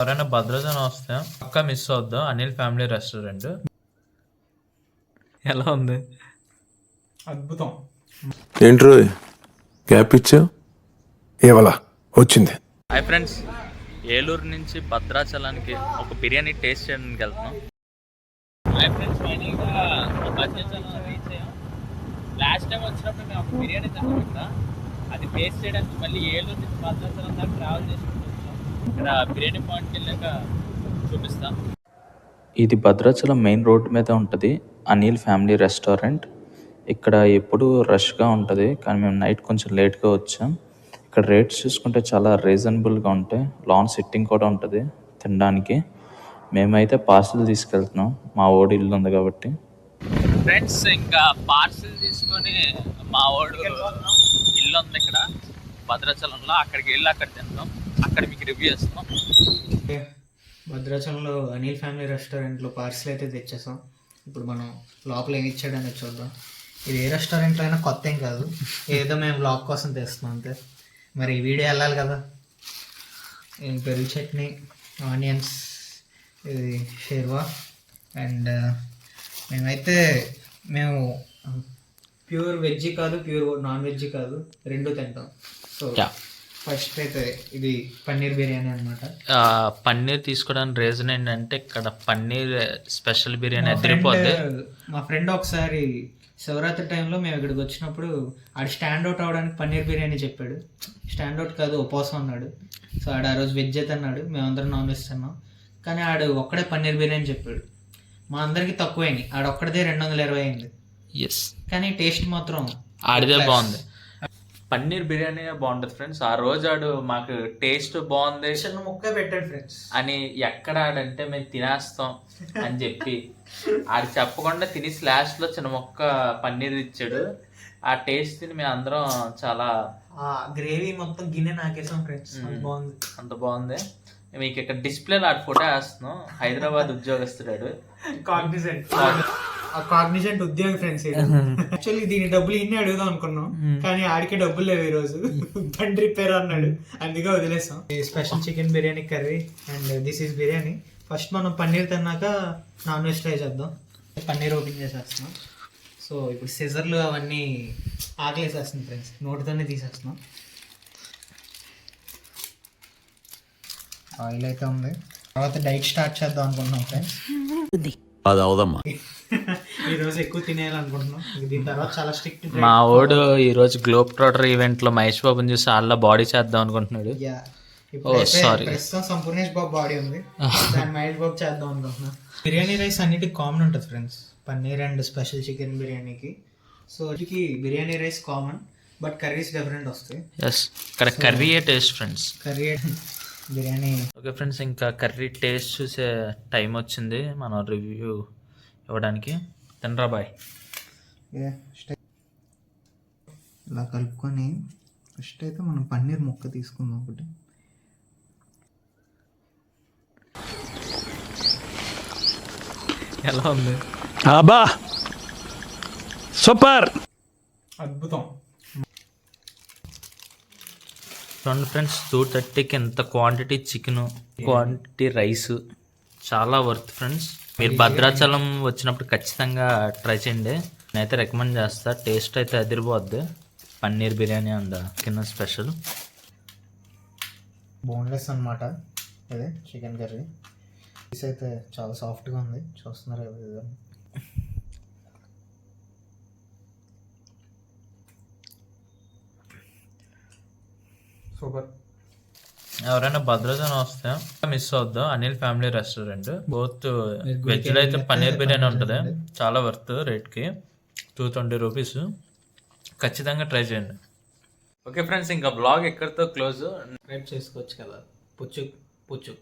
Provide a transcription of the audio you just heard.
ఎవరైనా భద్రాచలం వస్తే పక్కా మిస్ అవుద్దాం అనిల్ ఫ్యామిలీ రెస్టారెంట్. ఎలా ఉంది? అద్భుతం. ఏంట్రో గ్యాప్ ఇచ్చా ఏవలా వచ్చింది. హాయ్ ఫ్రెండ్స్, ఏలూరు నుంచి భద్రాచలానికి ఒక బిర్యానీ టేస్ట్ చేయడానికి వెళ్తున్నాం. హాయ్ ఫ్రెండ్స్, ఫైనల్గా భద్రాచలం రీచ్ అయ్యాం. లాస్ట్ టైం వచ్చినప్పుడు మేము ఒక బిర్యానీ తిన్నాం కదా, అది టేస్ట్ చేయడానికి మళ్ళీ ఏలూరు నుంచి భద్రాచలం దాకా ట్రావెల్ చేసుకుంటూ వచ్చాం. ఇక్కడ బిర్యానీ పాయింట్కి వెళ్ళాక చూపిస్తాం. ఇది భద్రాచలం మెయిన్ రోడ్ మీద ఉంటుంది అనిల్ ఫ్యామిలీ రెస్టారెంట్. ఇక్కడ ఎప్పుడు రష్గా ఉంటుంది, కానీ మేము నైట్ కొంచెం లేట్గా వచ్చాం. ఇక్కడ రేట్స్ చూసుకుంటే చాలా రీజనబుల్గా ఉంటాయి. లాన్ సిట్టింగ్ కూడా ఉంటుంది తినడానికి. మేమైతే పార్సిల్ తీసుకెళ్తున్నాం, మా ఓడి ఇల్లు ఉంది కాబట్టి. ఫ్రెండ్స్, ఇంకా పార్సిల్ తీసుకొని మా ఓడు ఇల్లు ఉంది ఇక్కడ భద్రాచలంలో, అక్కడికి వెళ్ళి అక్కడ తింటాం. అక్కడ మీకు రివ్యూ చేస్తాం. భద్రాచలంలో అనిల్ ఫ్యామిలీ రెస్టారెంట్లో పార్సిల్ అయితే తెచ్చేసాం. ఇప్పుడు మనం లోపల ఏమి ఇచ్చాడనేది చూద్దాం. ఇది ఏ రెస్టారెంట్లో అయినా కొత్త ఏం కాదు, ఏదో మేము బ్లాగ్ కోసం తెస్తున్నాం అంతే. మరి ఈ వీడియో వెళ్ళాలి కదా. పెరుగు చట్నీ, ఆనియన్స్, ఇది షేర్వా, అండ్ మేము ప్యూర్ వెజ్ కాదు, ప్యూర్ నాన్ వెజ్ కాదు, రెండు తింటాం. సో ఫస్ట్ అయితే ఇది పన్నీర్ బిర్యానీ అనమాట. పన్నీర్ తీసుకోవడానికి రీజన్ ఏంటంటే ఇక్కడ పన్నీర్ స్పెషల్ బిర్యానీ అదిరిపోద్ది. మా ఫ్రెండ్ ఒకసారి శివరాత్రి టైంలో మేము ఇక్కడికి వచ్చినప్పుడు ఆడు స్టాండ్ అవుట్ అవడానికి పన్నీర్ బిర్యానీ చెప్పాడు. స్టాండ్ అవుట్ కాదు, ఉపవాసం అన్నాడు. సో ఆడు ఆ రోజు వెజ్ అయితే అన్నాడు, మేమందరం నాన్ వెజ్ తిన్నాం. కానీ ఆడు ఒక్కడే పన్నీర్ బిర్యానీ చెప్పాడు. మా అందరికి తక్కువైంది, ఆడు ఒక్కడిదే 220 అయింది. ఎస్, కానీ టేస్ట్ మాత్రం ఆడిదే బాగుంది. పన్నీర్ బిర్యానీ బాగుంటుంది ఫ్రెండ్స్. ఆ రోజు ఆడు మాకు టేస్ట్ బాగుంది, చిన్న ముక్క పెట్టాడు ఫ్రెండ్స్ అని ఎక్కడ ఆడంటే మేము తినేస్తాం అని చెప్పి ఆడు చెప్పకుండా తిని లాస్ట్లో చిన్న మొక్క పన్నీర్ ఇచ్చాడు. ఆ టేస్ట్ తిని మేము అందరం చాలా గ్రేవీ మొత్తం గిన్నె నాకేసాం ఫ్రెండ్స్. బాగుంది, అంత బాగుంది. మీకు ఇక్కడ డిస్ప్లేలో ఆడు ఫోటో వేస్తున్నాం. హైదరాబాద్ ఉద్యోగస్తుడాడు, కాగ్నిజెంట్ ఉద్యోగి ఫ్రెండ్స్. యాక్చువల్లీ దీని డబ్బులు ఇన్ని అడుగుదాం అనుకున్నాం, కానీ ఆడికే డబ్బులు లేవు ఈ రోజు. బండి రిపేర్ అన్నాడు, అందుకే వదిలేసాం. Special chicken biryani curry and this is biryani. First మనం పన్నీర్ తిన్నాక నాన్ వెజ్ ట్రై చేద్దాం. పన్నీర్ ఓపెన్ చేసేస్తున్నాం. సో ఇప్పుడు సిజర్లు అవన్నీ ఆకలేసేస్తుంది ఫ్రెండ్స్, నోటితోనే తీసేస్తున్నాం. ఆయిల్ అయితే ఉంది. తర్వాత డైట్ స్టార్ట్ చేద్దాం అనుకుంటున్నాం ఫ్రెండ్స్. అది అవదమ్మా, ఈ రోజు ఎక్కువ తినేయాలనుకుంటున్నాం. దీని తర్వాత చాలా స్ట్రిక్ట్. మా వాడు ఈ రోజు గ్లోబ్ ట్రోటర్ ఈవెంట్ లో మహేష్ బాబుని చూసి వాళ్ళ బాడీ చేద్దాం అనుకుంటున్నాడు. ప్రస్తుతం సంపూర్ణేష్ బాబు బాడీ ఉంది, దాన్ని మహేష్ బాబు చేద్దాం అనుకుంటున్నాం. బిర్యానీ రైస్ అన్నిటికి కామన్ ఉంటుంది friends, paneer and special chicken బిర్యానీకి. సో వీటికి biryani rice common, but curries different వస్తాయి. ఎస్, ఇక్కడ curry taste friends, curry biryani. Okay friends, ఇంకా కర్రీ టేస్ట్ చూసే టైం వచ్చింది మనం రివ్యూ ఇవ్వడానికి. తినరా బాయ్. ఇలా కలుపుకొని ఫస్ట్ అయితే మనం పన్నీర్ ముక్క తీసుకుందాం ఒకటి. ఎలా ఉంది? అబ్బా సూపర్, అద్భుతం. చూడండి ఫ్రెండ్స్, 230కి ఎంత క్వాంటిటీ చికెన్, క్వాంటిటీ రైస్, చాలా వర్త్ ఫ్రెండ్స్. మీరు భద్రాచలం వచ్చినప్పుడు ఖచ్చితంగా ట్రై చేయండి, నేనైతే రికమెండ్ చేస్తా. టేస్ట్ అయితే అదిరిపోద్ది. Paneer biryani and chicken special. Boneless అనమాట అదే చికెన్ కర్రీ. పీస్ అయితే చాలా సాఫ్ట్గా ఉంది, చూస్తున్నారు కదా. సూపర్. ఎవరైనా భద్రాచలం వస్తే మిస్ అవుద్దాం అనిల్ ఫ్యామిలీ రెస్టారెంట్. బోత్ వెజ్లో అయితే పన్నీర్ బిర్యానీ ఉంటుంది, చాలా వర్త్. రేట్కి 220 రూపీస్. ఖచ్చితంగా ట్రై చేయండి. ఓకే ఫ్రెండ్స్, ఇంకా బ్లాగ్ ఎక్కడితో క్లోజ్. సబ్స్క్రైబ్ చేసుకోవచ్చు కదా. పుచ్చు పుచ్చు.